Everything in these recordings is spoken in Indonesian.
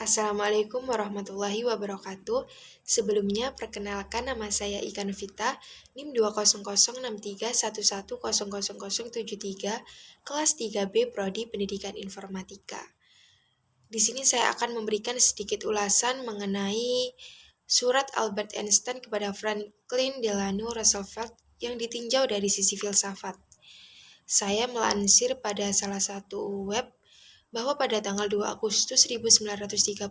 Assalamualaikum warahmatullahi wabarakatuh. Sebelumnya, perkenalkan nama saya Ika Novita, NIM 2006311000073, kelas 3B Prodi Pendidikan Informatika. Di sini saya akan memberikan sedikit ulasan mengenai surat Albert Einstein kepada Franklin Delano Roosevelt yang ditinjau dari sisi filsafat. Saya melansir pada salah satu web bahwa pada tanggal 2 Agustus 1939,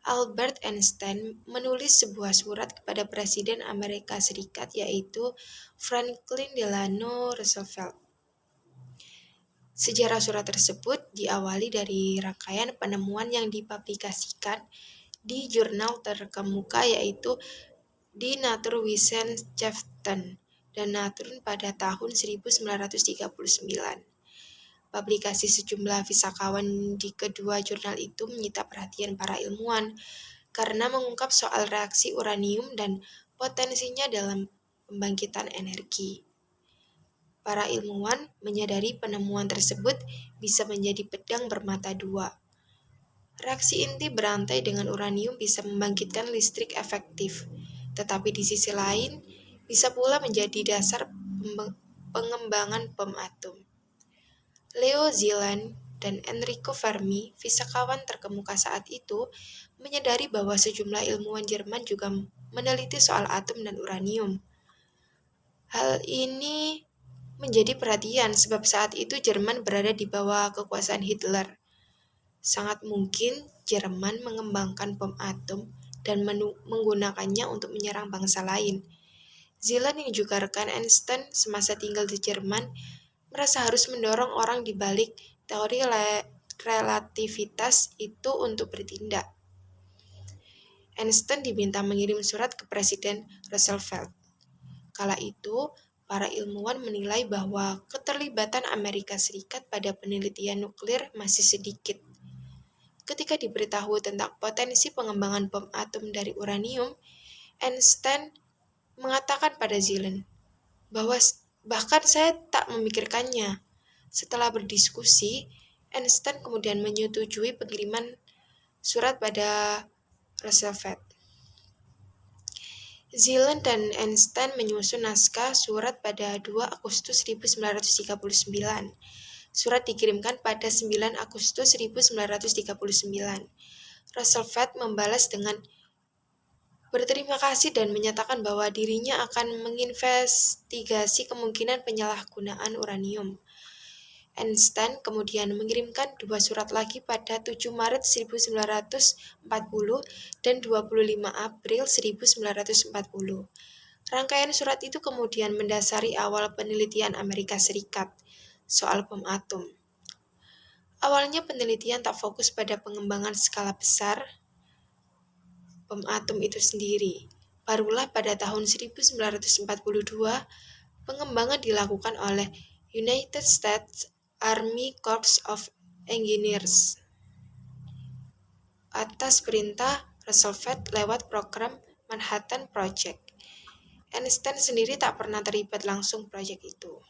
Albert Einstein menulis sebuah surat kepada Presiden Amerika Serikat yaitu Franklin Delano Roosevelt. Sejarah surat tersebut diawali dari rangkaian penemuan yang dipublikasikan di jurnal terkemuka yaitu di Naturwissenschaften dan Nature pada tahun 1939. Publikasi sejumlah fisikawan di kedua jurnal itu menyita perhatian para ilmuwan karena mengungkap soal reaksi uranium dan potensinya dalam pembangkitan energi. Para ilmuwan menyadari penemuan tersebut bisa menjadi pedang bermata dua. Reaksi inti berantai dengan uranium bisa membangkitkan listrik efektif, tetapi di sisi lain bisa pula menjadi dasar pengembangan bom atom. Leo Szilard dan Enrico Fermi, fisikawan terkemuka saat itu, menyadari bahwa sejumlah ilmuwan Jerman juga meneliti soal atom dan uranium. Hal ini menjadi perhatian sebab saat itu Jerman berada di bawah kekuasaan Hitler. Sangat mungkin Jerman mengembangkan bom atom dan menggunakannya untuk menyerang bangsa lain. Szilard yang juga rekan Einstein semasa tinggal di Jerman merasa harus mendorong orang di balik teori relativitas itu untuk bertindak. Einstein diminta mengirim surat ke Presiden Roosevelt. Kala itu, para ilmuwan menilai bahwa keterlibatan Amerika Serikat pada penelitian nuklir masih sedikit. Ketika diberitahu tentang potensi pengembangan bom atom dari uranium, Einstein mengatakan pada Szilard bahwa bahkan saya tak memikirkannya. Setelah berdiskusi, Einstein kemudian menyetujui pengiriman surat pada Roosevelt. Szilard dan Einstein menyusun naskah surat pada 2 Agustus 1939. Surat dikirimkan pada 9 Agustus 1939. Roosevelt membalas dengan berterima kasih dan menyatakan bahwa dirinya akan menginvestigasi kemungkinan penyalahgunaan uranium. Einstein kemudian mengirimkan 2 surat lagi pada 7 Maret 1940 dan 25 April 1940. Rangkaian surat itu kemudian mendasari awal penelitian Amerika Serikat soal bom atom. Awalnya penelitian tak fokus pada pengembangan skala besar bom atom itu sendiri. Barulah pada tahun 1942, pengembangan dilakukan oleh United States Army Corps of Engineers atas perintah Roosevelt lewat program Manhattan Project. Einstein sendiri tak pernah terlibat langsung proyek itu.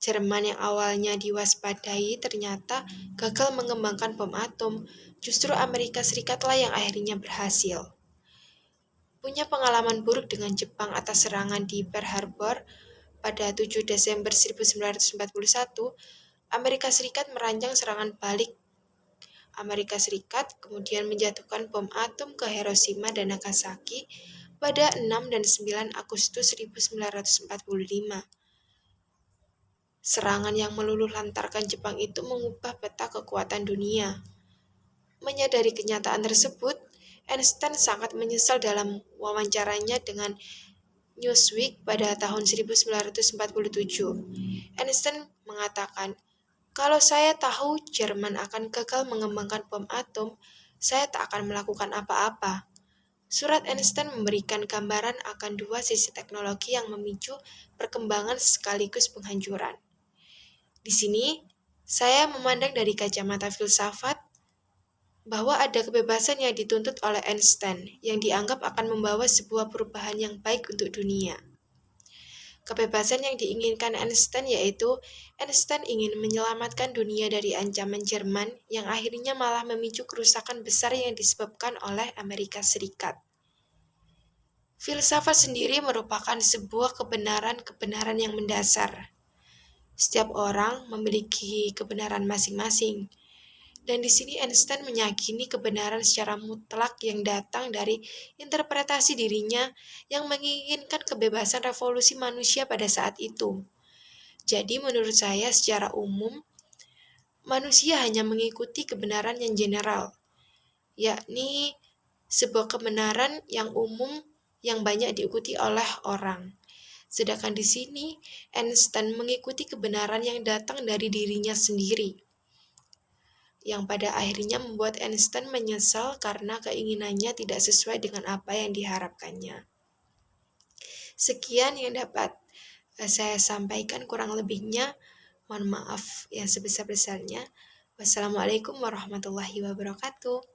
Jerman yang awalnya diwaspadai ternyata gagal mengembangkan bom atom. Justru Amerika Serikatlah yang akhirnya berhasil. Punya pengalaman buruk dengan Jepang atas serangan di Pearl Harbor pada 7 Desember 1941, Amerika Serikat merancang serangan balik. Amerika Serikat kemudian menjatuhkan bom atom ke Hiroshima dan Nagasaki pada 6 dan 9 Agustus 1945. Serangan yang meluluh lantarkan Jepang itu mengubah peta kekuatan dunia. Menyadari kenyataan tersebut, Einstein sangat menyesal dalam wawancaranya dengan Newsweek pada tahun 1947. Einstein mengatakan, "Kalau saya tahu Jerman akan gagal mengembangkan bom atom, saya tak akan melakukan apa-apa." Surat Einstein memberikan gambaran akan dua sisi teknologi yang memicu perkembangan sekaligus penghancuran. Di sini, saya memandang dari kacamata filsafat bahwa ada kebebasan yang dituntut oleh Einstein yang dianggap akan membawa sebuah perubahan yang baik untuk dunia. Kebebasan yang diinginkan Einstein yaitu Einstein ingin menyelamatkan dunia dari ancaman Jerman yang akhirnya malah memicu kerusakan besar yang disebabkan oleh Amerika Serikat. Filsafat sendiri merupakan sebuah kebenaran-kebenaran yang mendasar. Setiap orang memiliki kebenaran masing-masing. Dan di sini Einstein meyakini kebenaran secara mutlak yang datang dari interpretasi dirinya yang menginginkan kebebasan revolusi manusia pada saat itu. Jadi menurut saya secara umum, manusia hanya mengikuti kebenaran yang general, yakni sebuah kebenaran yang umum yang banyak diikuti oleh orang. Sedangkan di sini Einstein mengikuti kebenaran yang datang dari dirinya sendiri, yang pada akhirnya membuat Einstein menyesal karena keinginannya tidak sesuai dengan apa yang diharapkannya. Sekian yang dapat saya sampaikan, kurang lebihnya mohon maaf yang sebesar-besarnya. Wassalamualaikum warahmatullahi wabarakatuh.